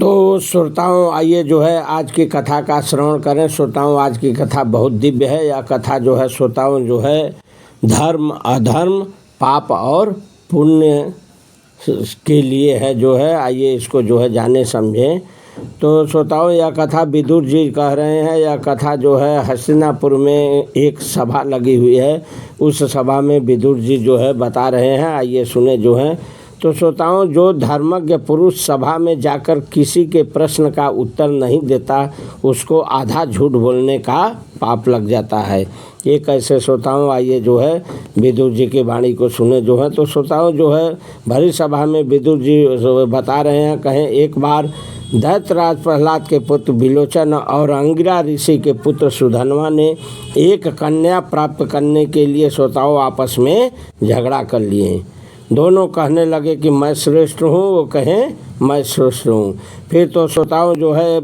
तो श्रोताओं, आइए जो है आज की कथा का श्रवण करें। श्रोताओं, आज की कथा बहुत दिव्य है। यह कथा जो है श्रोताओं जो है धर्म अधर्म पाप और पुण्य के लिए है जो है। आइए इसको जो है जाने समझें। तो श्रोताओं, यह कथा विदुर जी कह रहे हैं। यह कथा जो है हस्तिनापुर में एक सभा लगी हुई है, उस सभा में विदुर जी जो है बता रहे हैं। आइए सुने जो है। तो श्रोताओं, जो धर्मज्ञ पुरुष सभा में जाकर किसी के प्रश्न का उत्तर नहीं देता, उसको आधा झूठ बोलने का पाप लग जाता है। ये कैसे श्रोताओं? आइए जो है विदुर जी की वाणी को सुने जो है। तो श्रोताओं जो है भरी सभा में विदुर जी बता रहे हैं। कहें, एक बार दैत्यराज प्रहलाद के पुत्र विलोचन और अंगिरा ऋषि के पुत्र सुधन्वा ने एक कन्या प्राप्त करने के लिए श्रोताओं आपस में झगड़ा कर लिए। दोनों कहने लगे कि मैं श्रेष्ठ हूँ, वो कहें मैं श्रेष्ठ हूँ। फिर तो श्रोताओं जो है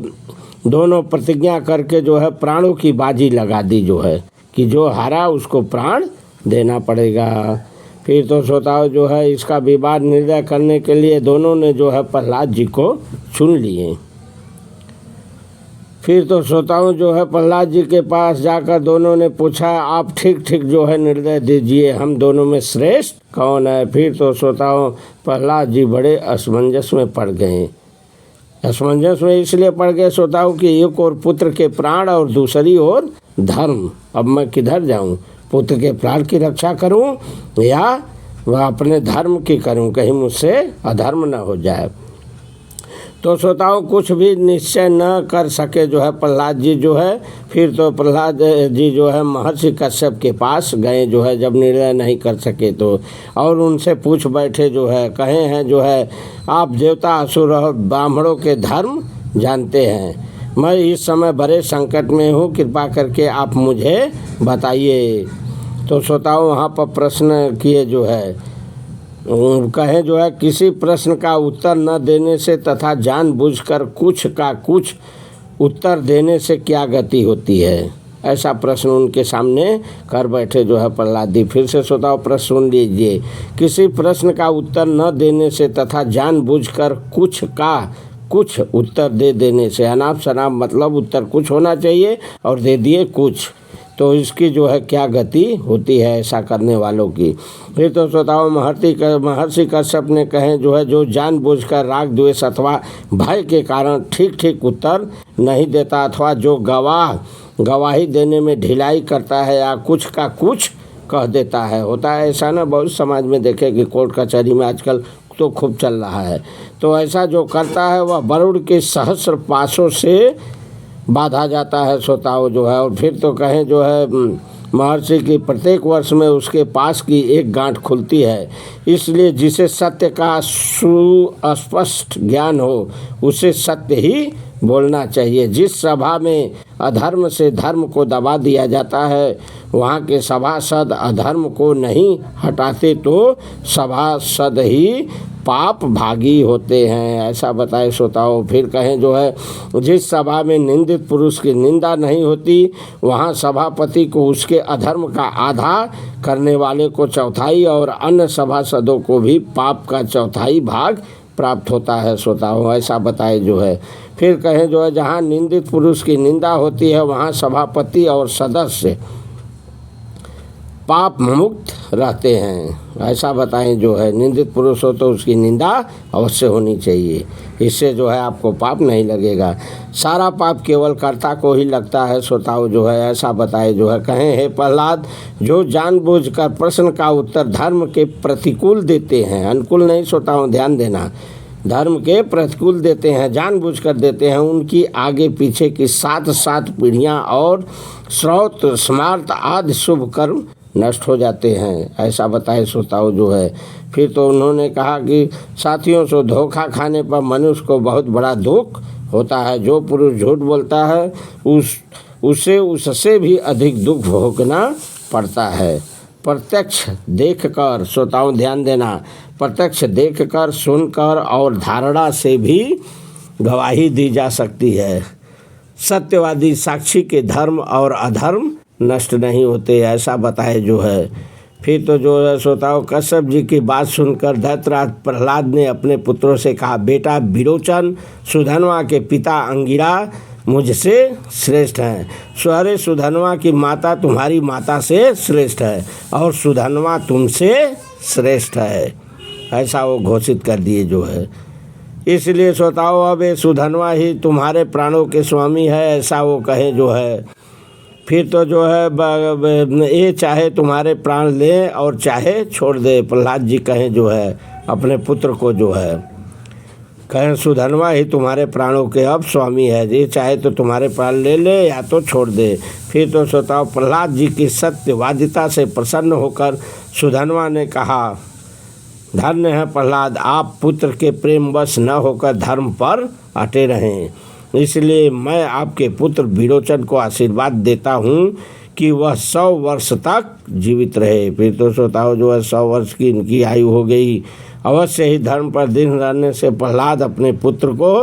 दोनों प्रतिज्ञा करके जो है प्राणों की बाजी लगा दी जो है कि जो हारा उसको प्राण देना पड़ेगा। फिर तो श्रोताओं जो है इसका विवाद निर्णय करने के लिए दोनों ने जो है प्रहलाद जी को चुन लिए। फिर तो श्रोताओं जो है प्रहलाद जी के पास जाकर दोनों ने पूछा, आप ठीक ठीक जो है निर्णय दीजिए, हम दोनों में श्रेष्ठ कौन है। फिर तो श्रोताओं प्रहलाद जी बड़े असमंजस में पड़ गए। असमंजस में इसलिए पड़ गए श्रोताओं कि एक और पुत्र के प्राण और दूसरी ओर धर्म। अब मैं किधर जाऊं? पुत्र के प्राण की रक्षा करूं या वह अपने धर्म की करूं, कहीं मुझसे अधर्म न हो जाए। तो श्रोताओं कुछ भी निश्चय न कर सके जो है प्रहलाद जी जो है। फिर तो प्रहलाद जी जो है महर्षि कश्यप के पास गए जो है, जब निर्णय नहीं कर सके तो, और उनसे पूछ बैठे जो है। कहे हैं जो है, आप देवता असुर और ब्राह्मणों के धर्म जानते हैं। मैं इस समय बड़े संकट में हूँ, कृपा करके आप मुझे बताइए। तो श्रोताओं वहाँ पर प्रश्न किए जो है। कहें जो है, किसी प्रश्न का उत्तर न देने से तथा जानबूझकर कुछ का कुछ उत्तर देने से क्या गति होती है, ऐसा प्रश्न उनके सामने कर बैठे जो है प्रहलाद जी। फिर से श्रोताओं प्रश्न सुन लीजिए। किसी प्रश्न का उत्तर न देने से तथा जानबूझकर कुछ का कुछ उत्तर दे देने से, अनाप शनाप मतलब उत्तर कुछ होना चाहिए और दे दिए कुछ, तो इसकी जो है क्या गति होती है ऐसा करने वालों की। फिर तो श्रोताओं महर्षि कश्यप ने कहे जो है, जो जानबूझकर राग द्वेष अथवा भय के कारण ठीक ठीक उत्तर नहीं देता, अथवा जो गवाही देने में ढिलाई करता है या कुछ का कुछ कह देता है। होता है ऐसा ना, बहुत समाज में देखे कि कोर्ट कचहरी में आजकल तो खूब चल रहा है। तो ऐसा जो करता है वह वरुण के सहस्र पाशों से बाधा जाता है श्रोताओं जो है। और फिर तो कहें जो है महर्षि की प्रत्येक वर्ष में उसके पास की एक गांठ खुलती है, इसलिए जिसे सत्य का सुस्पष्ट ज्ञान हो उसे सत्य ही बोलना चाहिए। जिस सभा में अधर्म से धर्म को दबा दिया जाता है, वहाँ के सभासद अधर्म को नहीं हटाते तो सभासद ही पाप भागी होते हैं, ऐसा बताए श्रोताओं। फिर कहें जो है, जिस सभा में निंदित पुरुष की निंदा नहीं होती, वहाँ सभापति को उसके अधर्म का आधा, करने वाले को चौथाई और अन्य सभासदों को भी पाप का चौथाई भाग प्राप्त होता है श्रोताओं, ऐसा बताए जो है। फिर कहें जो है, जहाँ निंदित पुरुष की निंदा होती है वहाँ सभापति और सदस्य पाप मुक्त रहते हैं, ऐसा बताएं जो है। निंदित पुरुष हो तो उसकी निंदा अवश्य होनी चाहिए, इससे जो है आपको पाप नहीं लगेगा। सारा पाप केवल कर्ता को ही लगता है श्रोताओं जो है, ऐसा बताए जो है। कहें, हे प्रहलाद, जो जानबूझकर प्रश्न का उत्तर धर्म के प्रतिकूल देते हैं, अनुकूल नहीं श्रोताओं, ध्यान देना, धर्म के प्रतिकूल देते हैं, जानबूझकर देते हैं, उनकी आगे पीछे की 7 पीढ़ियाँ और श्रौत स्मार्त आदि शुभ कर्म नष्ट हो जाते हैं, ऐसा बताए श्रोताओं जो है। फिर तो उन्होंने कहा कि साथियों से धोखा खाने पर मनुष्य को बहुत बड़ा दुख होता है। जो पुरुष झूठ बोलता है उसे उससे भी अधिक दुख भोगना पड़ता है। प्रत्यक्ष देखकर श्रोताओं ध्यान देना, प्रत्यक्ष देखकर सुनकर और धारणा से भी गवाही दी जा सकती है। सत्यवादी साक्षी के धर्म और अधर्म नष्ट नहीं होते, ऐसा बताए जो है। फिर तो जो है श्रोताओं, कश्यप जी की बात सुनकर धृतराष्ट्र प्रहलाद ने अपने पुत्रों से कहा, बेटा विरोचन सुधन्वा के पिता अंगिरा मुझसे श्रेष्ठ हैं। अरे सुधन्वा की माता तुम्हारी माता से श्रेष्ठ है और सुधन्वा तुमसे श्रेष्ठ है, ऐसा वो घोषित कर दिए जो है। इसलिए श्रोताओं, अब ये सुधन्वा ही तुम्हारे प्राणों के स्वामी है, ऐसा वो कहे जो है। फिर तो जो है ये चाहे तुम्हारे प्राण ले और चाहे छोड़ दे। प्रहलाद जी कहें जो है अपने पुत्र को जो है, कहें सुधन्वा ही तुम्हारे प्राणों के अब स्वामी है, ये चाहे तो तुम्हारे प्राण ले ले या तो छोड़ दे। फिर तो श्रोताओं, प्रहलाद जी की सत्यवादिता से प्रसन्न होकर सुधन्वा ने कहा, धन्य है प्रहलाद, आप पुत्र के प्रेम वश न होकर धर्म पर अटे रहें। इसलिए मैं आपके पुत्र विरोचन को आशीर्वाद देता हूँ कि वह 100 वर्ष तक जीवित रहे। फिर तो श्रोताओं, जो है 100 वर्ष की इनकी आयु हो गई। अवश्य ही धर्म पर दिन रहने से प्रहलाद अपने पुत्र को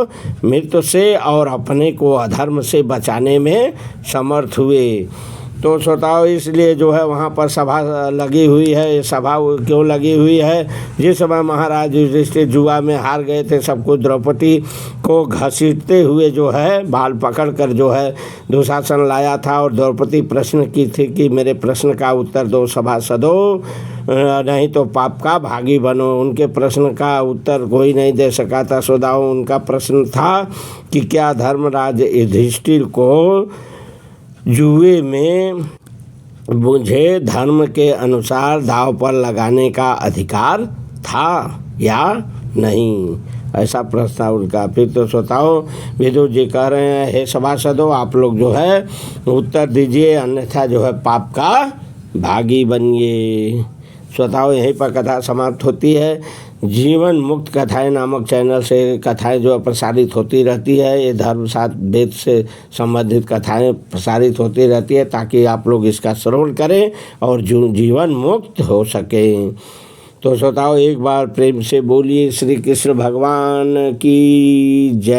मृत्यु से और अपने को अधर्म से बचाने में समर्थ हुए। तो श्रोताओं, इसलिए जो है वहाँ पर सभा लगी हुई है। ये सभा क्यों लगी हुई है? जिस समय महाराज युधिष्ठिर जुआ में हार गए थे, सबको द्रौपदी को घसीटते हुए जो है बाल पकड़ कर जो है दुशासन लाया था और द्रौपदी प्रश्न की थी कि मेरे प्रश्न का उत्तर दो सभासदों, नहीं तो पाप का भागी बनो। उनके प्रश्न का उत्तर कोई नहीं दे सका था। श्रोताओं, उनका प्रश्न था कि क्या धर्मराज युधिष्ठिर को जुए में मुझे धर्म के अनुसार दांव पर लगाने का अधिकार था या नहीं, ऐसा प्रश्न था उनका। फिर तो श्रोताओं, विदुर जी कह रहे हैं, हे सभासदों, आप लोग जो है उत्तर दीजिए, अन्यथा जो है पाप का भागी बनिए। श्रोताओं, यहीं पर कथा समाप्त होती है। जीवन मुक्त कथाएं नामक चैनल से कथाएं जो प्रसारित होती रहती है, ये धर्म शास्त्र वेद से संबंधित कथाएं प्रसारित होती रहती है, ताकि आप लोग इसका श्रवण करें और जीवन मुक्त हो सकें। तो श्रोताओं, एक बार प्रेम से बोलिए श्री कृष्ण भगवान की जय।